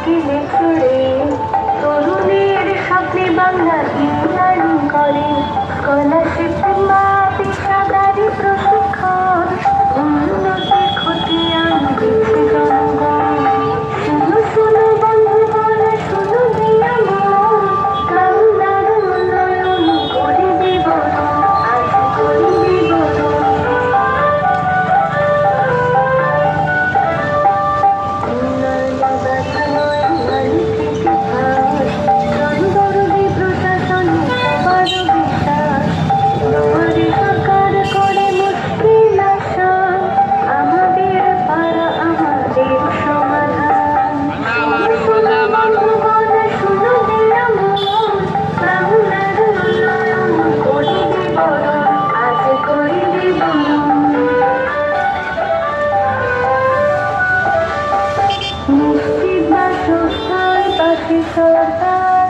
সাইকেলে চড়ে তরুণের স্বপ্নে বাংলা ইউনিয়ন করে স্কলারশিপ মা পেশাদারি প্রশিক্ষণ উন্নতি খতিয়ান দিচ্ছে জনগণ। শুনো শুনো বন্ধুগণ, শুনো দিয়া মন, বাংলার উন্নয়ন করে বিবরণ, আজ করে বিবরণ। সরকার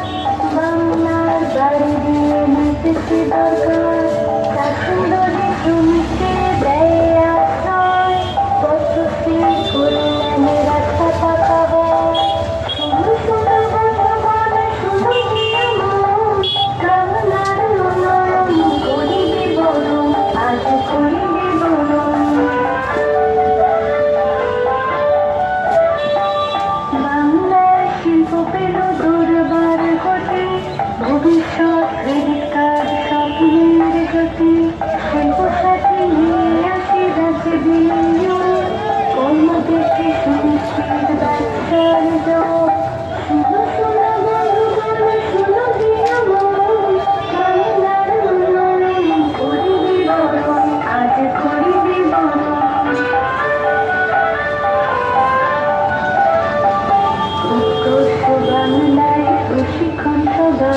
বাংলার বাড়ি দিয়ে নিতেছে দরকার, চাষুন্দরী শ্রমিককে দেয় আশ্রয়, বছরটি কল্যাণে রাস্তা পাকা হয়। শুনো শুনো বন্ধুগণ, শুনো দিয়া মন, বাংলার উন্নয়ন করি বিবরণ, আজ করি বিবরণ। বাংলার শিল্প পেল দুর্বার গতি, ভবিষ্যৎ ক্রেডিট কার্ড স্বপ্নের গতি, শিল্প সাথী নিয়ে আসি রাজ্যে বিনিয়োগ, কর্মদেশে সুনিশ্চিত ব্যবসার যোগ। শুনো শুনো বন্ধুগণ, শুনো দিয়া মন, বাংলার উন্নয়ন করি বিবরণ, আজ করি বিবরণ। উৎকর্ষ বাংলায় প্রশিক্ষণ সভা